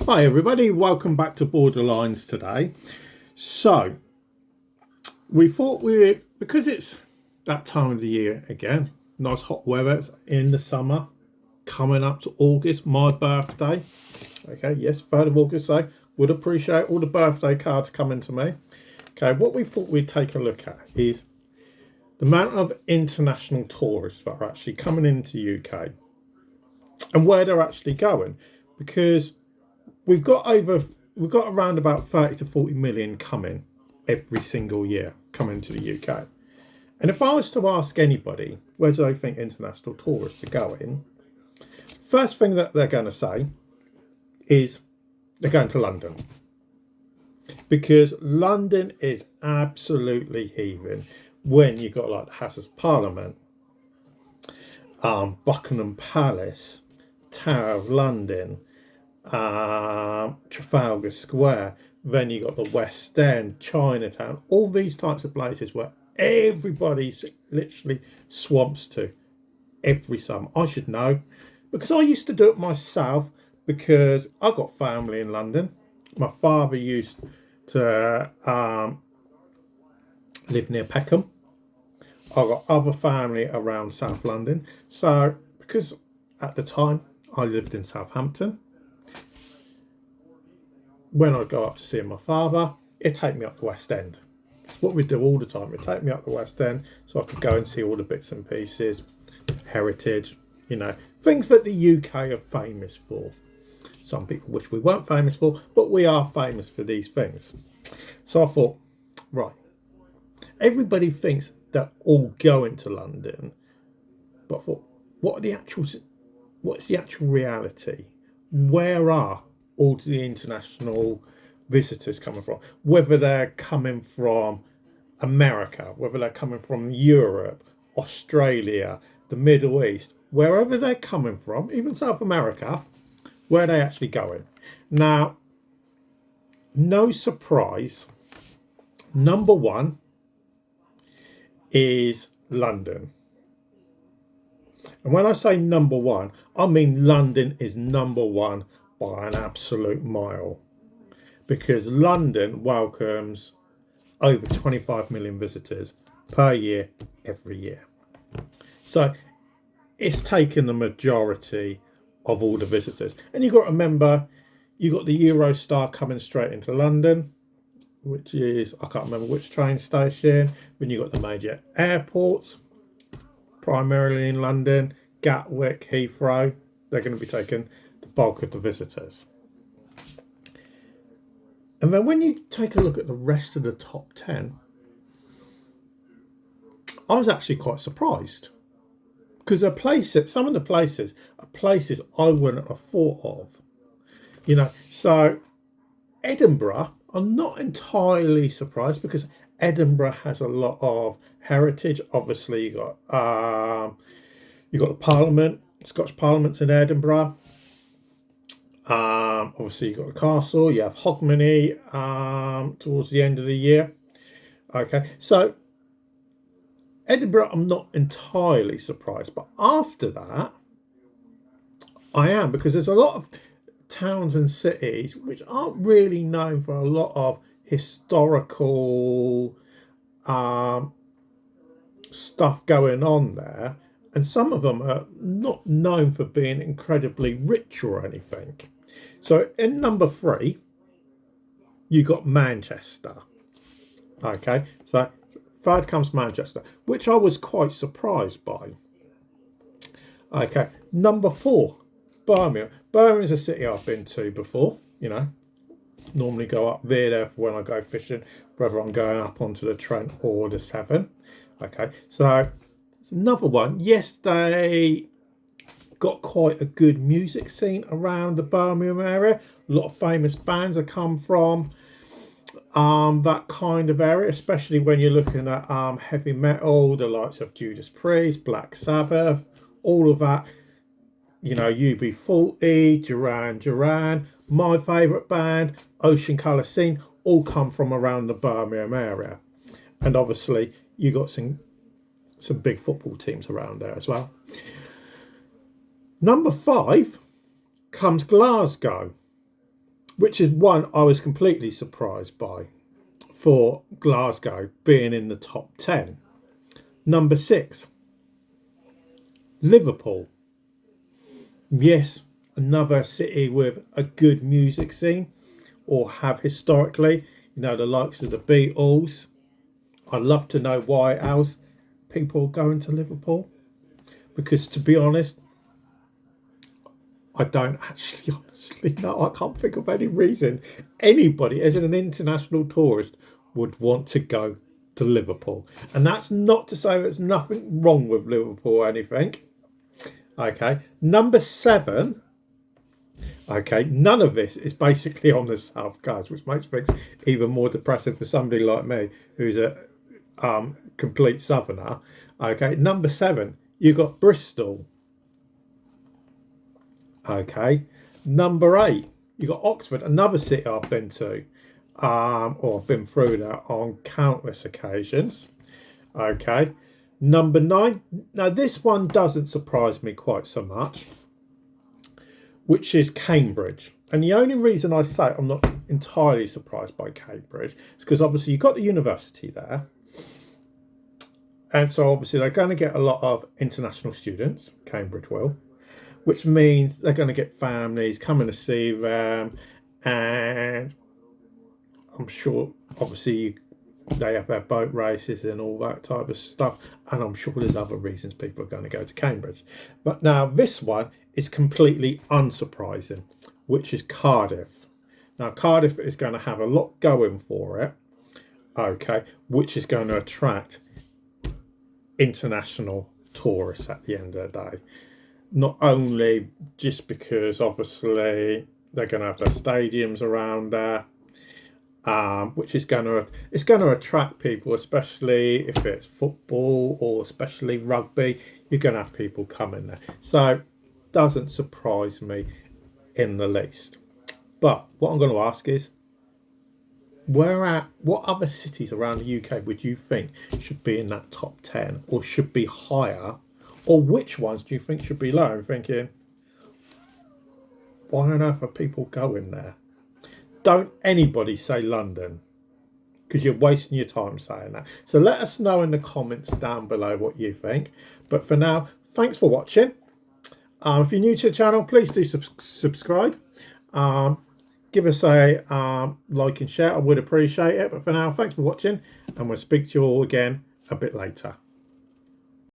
Hi everybody, welcome back to Borderlines today. So, we thought because it's that time of the year again, nice hot weather in the summer, coming up to August, my birthday. Okay, yes, 3rd of August, so would appreciate all the birthday cards coming to me. Okay, what we thought we'd take a look at is the amount of international tourists that are actually coming into UK and where they're actually going, because we've got around about 30 to 40 million coming every single year coming to the UK. And if I was to ask anybody where do they think international tourists are going, first thing that they're going to say is they're going to London, because London is absolutely heaving when you've got like the House of Parliament, Buckingham Palace, Tower of London, Trafalgar Square, then you got the West End, Chinatown, all these types of places where everybody's literally swamps to every summer. I should know because I used to do it myself, because I got family in London. My father used to live near Peckham. I got other family around South London, so because at the time I lived in Southampton, when I'd go up to see my father, it'd take me up the West End. It's what we do all the time. It'd take me up the West End so I could go and see all the bits and pieces, heritage, things that the UK are famous for. Some people wish we weren't famous for, but we are famous for these things. So I thought, right, everybody thinks they're all going to London, but I thought, what's the actual reality? Where are all the international visitors coming from? Whether they're coming from America, whether they're coming from Europe, Australia, the Middle East, wherever they're coming from, even South America, where are they actually going? Now, no surprise, number one is London. And when I say number one, I mean London is number one by an absolute mile, because London welcomes over 25 million visitors per year, every year. So it's taken the majority of all the visitors. And you've got to remember, you've got the Eurostar coming straight into London, which is, I can't remember which train station, when you've got the major airports, primarily in London, Gatwick, Heathrow, they're going to be taking the bulk of the visitors. And then when you take a look at the rest of the top 10, I was actually quite surprised, because some of the places are places I wouldn't have thought of. So Edinburgh, I'm not entirely surprised, because Edinburgh has a lot of heritage. Obviously, you got the Parliament, Scottish Parliament's in Edinburgh. Obviously, you've got the castle. You have Hogmanay towards the end of the year. Okay, so Edinburgh, I'm not entirely surprised, but after that, I am, because there's a lot of towns and cities which aren't really known for a lot of historical stuff going on there, and some of them are not known for being incredibly rich or anything. So in number 3, you got Manchester. Okay, so 3rd comes Manchester, which I was quite surprised by. Okay, number 4, Birmingham. Birmingham is a city I've been to before. Normally go up there for when I go fishing, whether I'm going up onto the Trent or the Severn. Okay, so another one. Yes, they got quite a good music scene around the Birmingham area. A lot of famous bands have come from that kind of area, especially when you're looking at heavy metal, the likes of Judas Priest, Black Sabbath, all of that. UB40, Duran, my favourite band, Ocean Colour Scene, all come from around the Birmingham area. And obviously, you got some big football teams around there as well. Number 5 comes Glasgow. which is one I was completely surprised by, for Glasgow being in the top 10. Number 6, Liverpool. Yes, another city with a good music scene, or have historically, the likes of the Beatles. I'd love to know why else people are going to Liverpool, because to be honest, I don't actually honestly know. I can't think of any reason anybody, as an international tourist, would want to go to Liverpool. And that's not to say there's nothing wrong with Liverpool or anything. Okay, number 7. Okay, none of this is basically on the South Coast, which makes things even more depressing for somebody like me, who's a complete southerner. Okay, number 7, you got Bristol. Okay, number 8, you got Oxford, another city I've been to, or I've been through that on countless occasions. Okay, number 9. Now this one doesn't surprise me quite so much, which is Cambridge. And the only reason I say I'm not entirely surprised by Cambridge is because obviously you've got the university there. And so obviously they're going to get a lot of international students, Cambridge will, which means they're going to get families coming to see them. And I'm sure obviously they have their boat races and all that type of stuff. And I'm sure there's other reasons people are going to go to Cambridge. But now this one is completely unsurprising, which is Cardiff. Now Cardiff is going to have a lot going for it, okay, which is going to attract international tourists at the end of the day. Not only just because obviously they're going to have their stadiums around there, which is going to attract people, especially if it's football or especially rugby. You're going to have people coming there, so doesn't surprise me in the least. But what I'm going to ask is, what other cities around the UK would you think should be in that top 10, or should be higher, or which ones do you think should be lower? I'm thinking, why on earth are people going there? Don't anybody say London, because you're wasting your time saying that. So let us know in the comments down below what you think. But for now, thanks for watching. If you're new to the channel, please do subscribe. Give us a like and share. I would appreciate it. But for now, thanks for watching, and we'll speak to you all again a bit later.